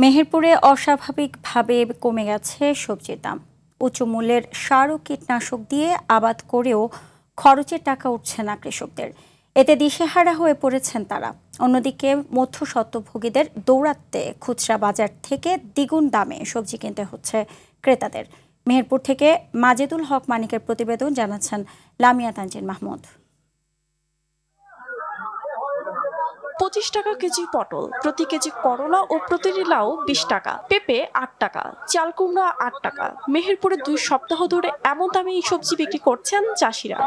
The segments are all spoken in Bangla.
মেহেরপুরে অস্বাভাবিকভাবে কমে গেছে সবজির দাম। উচ্চ মূল্যের সার ও কীটনাশক দিয়ে আবাদ করেও খরচের টাকা উঠছে না কৃষকদের। এতে দিশেহারা হয়ে পড়েছেন তারা। অন্যদিকে মধ্যস্বত্বভোগীদের দৌড়াতে খুচরা বাজার থেকে দ্বিগুণ দামে সবজি কিনতে হচ্ছে ক্রেতাদের। মেহেরপুর থেকে মাজেদুল হক মানিকের প্রতিবেদন, জানাচ্ছেন লামিয়া তানজিন মাহমুদ। 25 টাকা কেজি পটল, প্রতি কেজি করলা ও প্রতিটি লাউ 20 টাকা, পেঁপে 8 টাকা, চাল কুমড়া 8 টাকা। মেহেরপুরে 2 সপ্তাহ ধরে এমন দামে এই সবজি বিক্রি করছেন চাষিরা।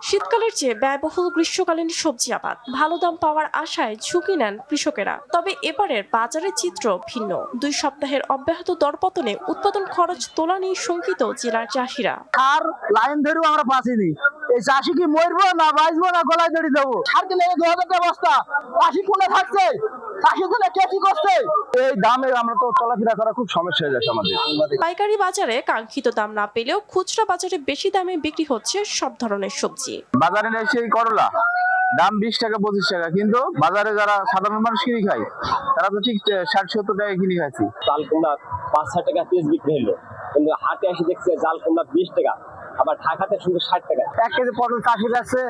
শীতকালের চেয়ে ব্যয়বহুল গ্রীষ্মকালীন সবজি আবাদ, ভালো দাম পাওয়ার আশায় ঝুঁকি নেন কৃষকেরা। তবে এবারের বাজারের চিত্র ভিন্ন। 2 সপ্তাহের অব্যাহত দরপতনে উৎপাদন খরচ তোলা নিয়ে শঙ্কিত জেলার চাষিরা। আর লাইন ধরেও আমরা বাঁচিনি। এই চাষি কি মরবো না বাঁচবো না গলায় দড়ি দেবো? সার কিনে 2000 টাকা বস্তা, চাষি কোনে থাকছে? চাষি দিলে কে কি করছে? এই দামে আমরা তো চলাফেরা করা খুব সমস্যা হয়ে যাচ্ছে আমাদের। পাইকারি বাজারে কাঙ্ক্ষিত দাম না পেলেও খুচরা বাজারে বেশি দামে বিক্রি হচ্ছে সব ধরনের সবজি। বাজারে এসে এই করলা দাম 20 টাকা 25 টাকা, কিন্তু বাজারে যারা সাধারণ মানুষ কিনে খায় তারা তো ঠিক 60-70 টাকা কিনে খাচ্ছি। চাল কুমড়া 5-6 টাকা পিস বিক্রি হলো, কিন্তু হাটে এসে দেখছে চাল কুমড়া 20 টাকা, আবার ঢাকাতে শুধু 60 টাকা। 1 কেজি পটল চাষি যাচ্ছে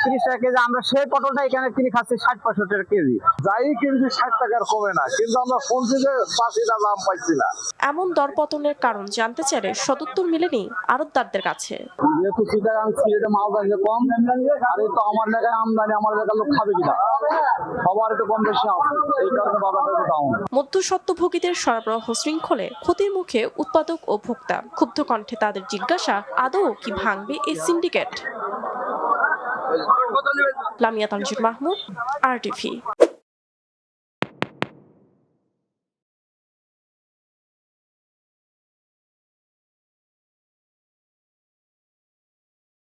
30 টাকা কেজি, আমরা সেই পটলটা এখানে কিনে খাচ্ছি 60-65 টাকা কেজি। যাই কিন্তু 60 টাকার কমে না, কিন্তু আমরা কোনটি যে চাষিরা দাম পাইছি না। এমন দরপতনের কারণ জানতে চাইলে সদুত্তর মেলেনি আড়তদারদের কাছে। যেহেতু চিটাগাং সিলেটে মাল দাম কম, আর এই তো আমার এলাকায় আমদানি, আমার এলাকার লোক খাবে কিনা, সবার একটু কম বেশি আছে, এই কারণে বাজারটা একটু ডাউন। মধ্যস্বত্বভোগীদের সরবরাহ শৃঙ্খলে ক্ষতির মুখে উৎপাদক ও ভোক্তা। ক্ষুব্ধ কণ্ঠে তাদের জিজ্ঞাসা, আদৌ কি ভাঙবে এই সিন্ডিকেট? লামিয়া তানজিন মাহমুদ, RTV।